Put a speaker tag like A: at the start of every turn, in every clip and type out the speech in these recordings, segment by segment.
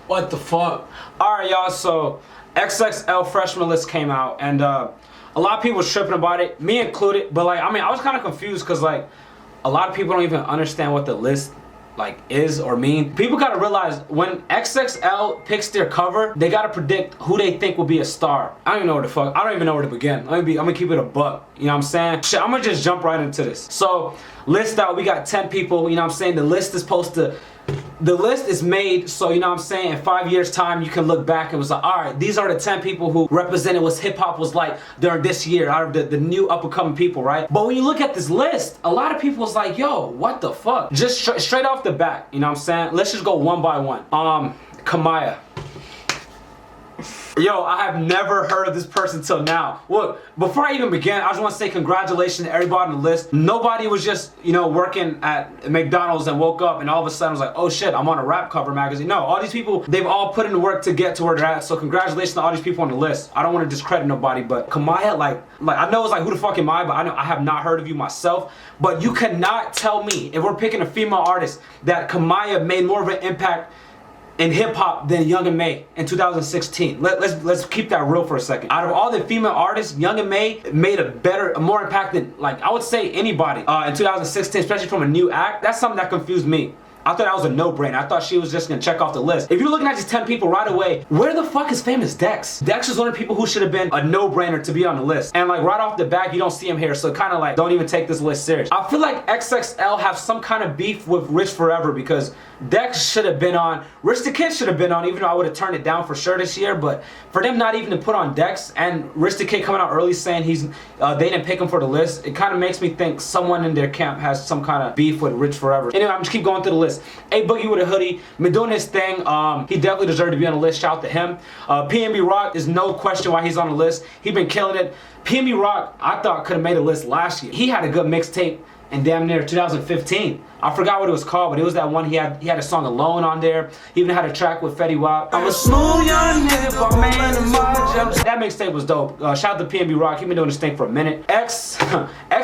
A: What the fuck? Alright, y'all, so XXL freshman list came out, and a lot of people were tripping about it, me included, but like, I mean, I was kind of confused because like, a lot of people don't even understand what the list like is or mean. People gotta realize when XXL picks their cover, they gotta predict who they think will be a star. I don't even know where the fuck, I don't even know where to begin. I'm gonna keep it a buck, you know what I'm saying? Shit, I'm gonna just jump right into this. So, list out, we got 10 people, you know what I'm saying? The list is made so, you know what I'm saying, in 5 years time you can look back and was like, alright, these are the 10 people who represented what hip-hop was like during this year, out of the new up-and-coming people, right? But when you look at this list, a lot of people was like, yo, what the fuck? Just straight off the bat, you know what I'm saying? Let's just go one by one. Kamaya. Yo, I have never heard of this person till now. Look, before I even begin, I just want to say congratulations to everybody on the list. Nobody was just, you know, working at McDonald's and woke up and all of a sudden was like, oh shit, I'm on a rap cover magazine. No, all these people, they've all put in the work to get to where they're at. So congratulations to all these people on the list. I don't want to discredit nobody, but Kamaya, like I know it's like, who the fuck am I? But I have not heard of you myself. But you cannot tell me, if we're picking a female artist, that Kamaya made more of an impact in hip-hop than Young M.A in 2016. Let's keep that real for a second. Out of all the female artists, Young M.A made a more impact than, like, I would say anybody in 2016, especially from a new act. That's something that confused me. I thought that was a no-brainer. I thought she was just gonna check off the list. If you're looking at these 10 people right away, where the fuck is Famous Dex? Dex is one of the people who should have been a no-brainer to be on the list. And like right off the bat, you don't see him here, so kind of like don't even take this list serious. I feel like XXL have some kind of beef with Rich Forever because Dex should have been on, Rich the Kid should have been on, even though I would have turned it down for sure this year. But for them not even to put on Dex and Rich the Kid coming out early saying they didn't pick him for the list, it kind of makes me think someone in their camp has some kind of beef with Rich Forever. Anyway, I'm just keep going through the list. A Boogie with a Hoodie, been doing his thing. He definitely deserved to be on the list. Shout out to him. PNB Rock is no question why he's on the list. He been killing it. PNB Rock, I thought could have made a list last year. He had a good mixtape in damn near 2015. I forgot what it was called, but it was that one. He had a song Alone on there. He even had a track with Fetty Wap. I'm a smooth young nigga, but man in my jump. That mixtape was dope. Shout out to PNB Rock. He been doing this thing for a minute. X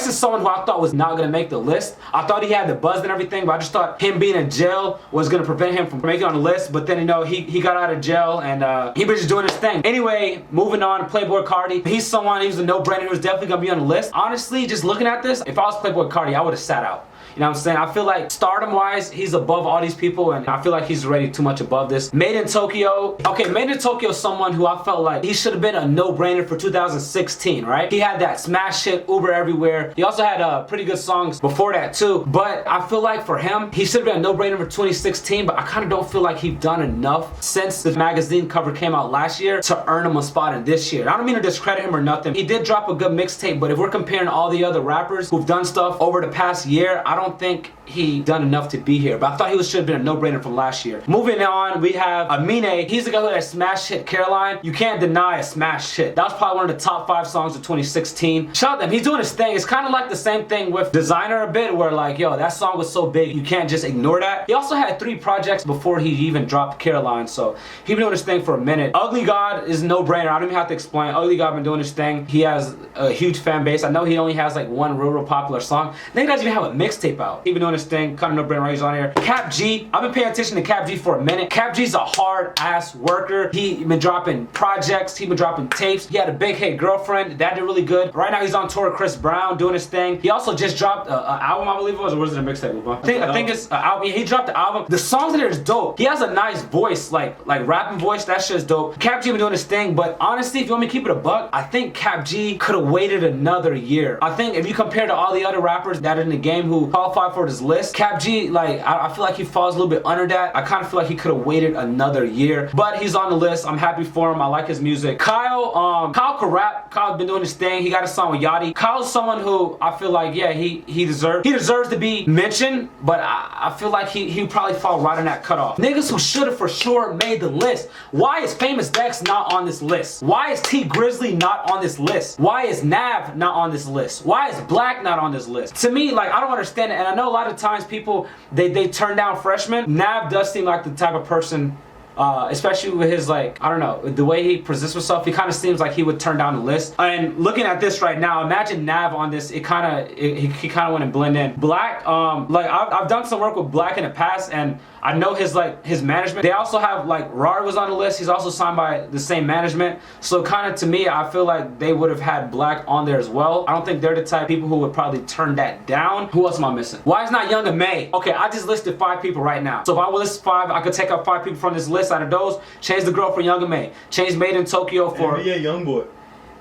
A: is someone who I thought was not gonna make the list. I thought he had the buzz and everything, but I just thought him being in jail was gonna prevent him from making it on the list. But then, you know, he got out of jail and he was just doing his thing. Anyway, moving on, Playboy Cardi. He's a no-brainer who's definitely gonna be on the list. Honestly, just looking at this, if I was Playboy Cardi, I would have sat out. You know what I'm saying? I feel like stardom-wise, he's above all these people, and I feel like he's already too much above this. Made in Tokyo. Okay, Made in Tokyo is someone who I felt like he should have been a no-brainer for 2016, right? He had that smash hit, Uber Everywhere. He also had pretty good songs before that too, but I feel like for him, he should have been a no-brainer for 2016, but I kind of don't feel like he's done enough since the magazine cover came out last year to earn him a spot in this year. I don't mean to discredit him or nothing. He did drop a good mixtape, but if we're comparing all the other rappers who've done stuff over the past year, I don't think he done enough to be here, but I thought he should have been a no-brainer from last year. Moving on, we have Amine. He's the guy who had a smash hit, Caroline. You can't deny a smash hit. That was probably one of the top 5 songs of 2016. Shout out to him. He's doing his thing. It's kind of like the same thing with Designer a bit, where like, yo, that song was so big, you can't just ignore that. He also had 3 projects before he even dropped Caroline, so he been doing his thing for a minute. Ugly God is a no-brainer. I don't even have to explain. Ugly God been doing his thing. He has a huge fan base. I know he only has like one real popular song. Then he doesn't even have a mixtape out. He been doing his thing, kind of no-brainer right, he's on here. Cap G, I've been paying attention to Cap G for a minute. Cap G's a hard-ass worker. He been dropping projects, he been dropping tapes. He had a big hit Girlfriend, that did really good. Right now he's on tour with Chris Brown, doing his thing. He also just dropped an album, I believe it was, or was it a mixtape? I think it's an album. He dropped the album. The songs in there is dope. He has a nice voice, like rapping voice, that shit's dope. Cap G been doing his thing, but honestly, if you want me to keep it a buck, I think Cap G could have waited another year. I think if you compare to all the other rappers that are in the game who qualify for this list, Cap G, like, I feel like he falls a little bit under that. I kind of feel like he could have waited another year, but he's on the list. I'm happy for him. I like his music. Kyle can rap. Kyle's been doing his thing. He got a song with Yachty. Kyle's someone who I feel like, yeah, he deserves to be mentioned, but I feel like he probably fall right on that cutoff. Niggas who should have for sure made the list. Why is Famous Dex not on this list? Why is T Grizzly not on this list? Why is Nav not on this list? Why is Black not on this list? To me, like, I don't understand it, and I know a lot of times people they turn down freshmen. Nav does seem like the type of person Especially with his, like, I don't know, the way he presents himself, he kind of seems like he would turn down the list. And looking at this right now, imagine Nav on this. He kind of went and blend in. Black, like I've done some work with Black in the past, and I know his management. They also have, like, Rard was on the list. He's also signed by the same management. So kind of, to me, I feel like they would have had Black on there as well. I don't think they're the type of people who would probably turn that down. Who else am I missing? Why is not Young and May? Okay, I just listed 5 people right now. So if I would list 5, I could take out 5 people from this list. Out of those, change the girl for Young and May. Change Made in Tokyo for
B: NBA Youngboy.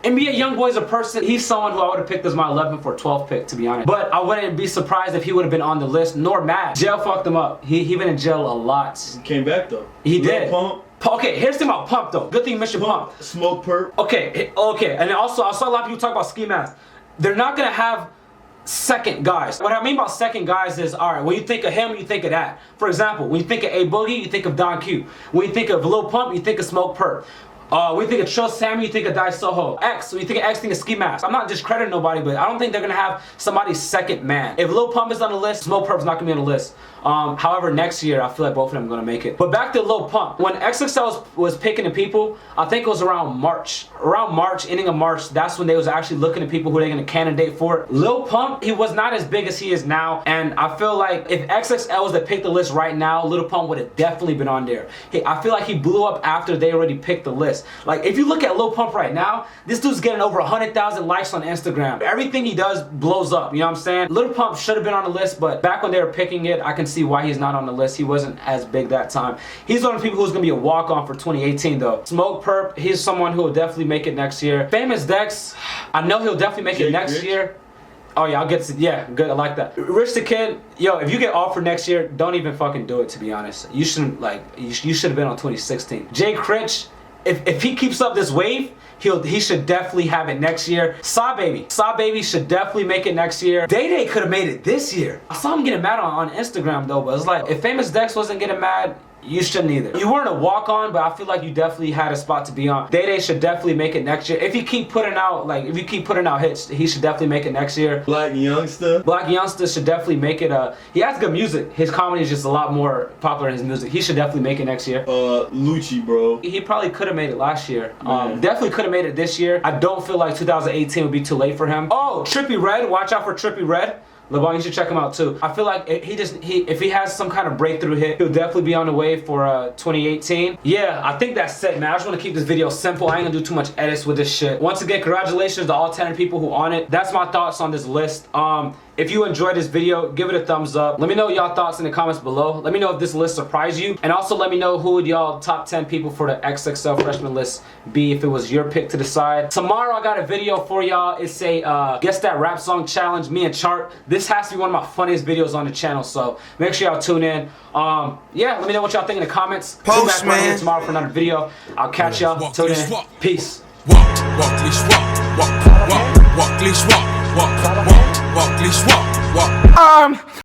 A: NBA Youngboy is a person, he's someone who I would have picked as my 11th or 12th pick, to be honest. But I wouldn't be surprised if he would have been on the list, nor mad. Jail fucked him up. He been in jail a lot.
B: He came back though.
A: He did.
B: Pump.
A: Okay, here's the thing about Pump though. Good thing you mentioned Pump.
B: Smoke Perp.
A: Okay, and also I saw a lot of people talk about ski masks. They're not gonna have second guys. What I mean by second guys is, alright, when you think of him, you think of that. For example, when you think of A Boogie, you think of Don Q. When you think of Lil Pump, you think of Smoke Perp. When you think of Trill Sammy, you think of Dai Soho. X, when you think of X, you think of Ski Mask. I'm not discrediting nobody, but I don't think they're gonna have somebody's second man. If Lil Pump is on the list, Smoke Perp's not gonna be on the list. However, next year, I feel like both of them are gonna make it. But back to Lil Pump. When XXL was picking the people, I think it was around March. Around March, ending of March, that's when they was actually looking at people who they're gonna candidate for. Lil Pump, he was not as big as he is now, and I feel like if XXL was to pick the list right now, Lil Pump would have definitely been on there. I feel like he blew up after they already picked the list. Like, if you look at Lil Pump right now, this dude's getting over 100,000 likes on Instagram. Everything he does blows up, you know what I'm saying? Lil Pump should have been on the list, but back when they were picking it, I can see why he's not on the list. He wasn't as big that time. He's one of the people who's gonna be a walk-on for 2018 though. Smoke Perp, he's someone who will definitely make it next year. Famous Dex, I know he'll definitely make it next year. Oh yeah, I'll get to, yeah, good, I like that. Rich the Kid, yo, if you get offered next year, don't even fucking do it, to be honest. You shouldn't, like, you should have been on 2016. Jay Critch, if he keeps up this wave, he should definitely have it next year. Saw Baby should definitely make it next year. Day Day could have made it this year. I saw him getting mad on Instagram though, but it's like, if Famous Dex wasn't getting mad, you shouldn't either. You weren't a walk-on, but I feel like you definitely had a spot to be on. Day Day should definitely make it next year. If you keep putting out, like, if you keep putting out hits, he should definitely make it next year.
B: Black Youngster
A: should definitely make it. He has good music. His comedy is just a lot more popular than his music. He should definitely make it next year.
B: Lucci, bro.
A: He probably could have made it last year. Definitely could have made it this year. I don't feel like 2018 would be too late for him. Oh, Trippie Redd. Watch out for Trippie Redd. LeBron, you should check him out too. I feel like if he has some kind of breakthrough hit, he'll definitely be on the way for 2018. Yeah, I think that's it, man. I just want to keep this video simple. I ain't gonna do too much edits with this shit. Once again, congratulations to all 10 people who on it. That's my thoughts on this list. If you enjoyed this video, give it a thumbs up. Let me know y'all thoughts in the comments below. Let me know if this list surprised you. And also let me know who would y'all top 10 people for the XXL freshman list be if it was your pick to decide. Tomorrow I got a video for y'all. It's a Guess That Rap Song Challenge, me and Chart. This has to be one of my funniest videos on the channel, so make sure y'all tune in. Yeah, let me know what y'all think in the comments. Come back right here tomorrow for another video. I'll catch y'all. Till then, peace.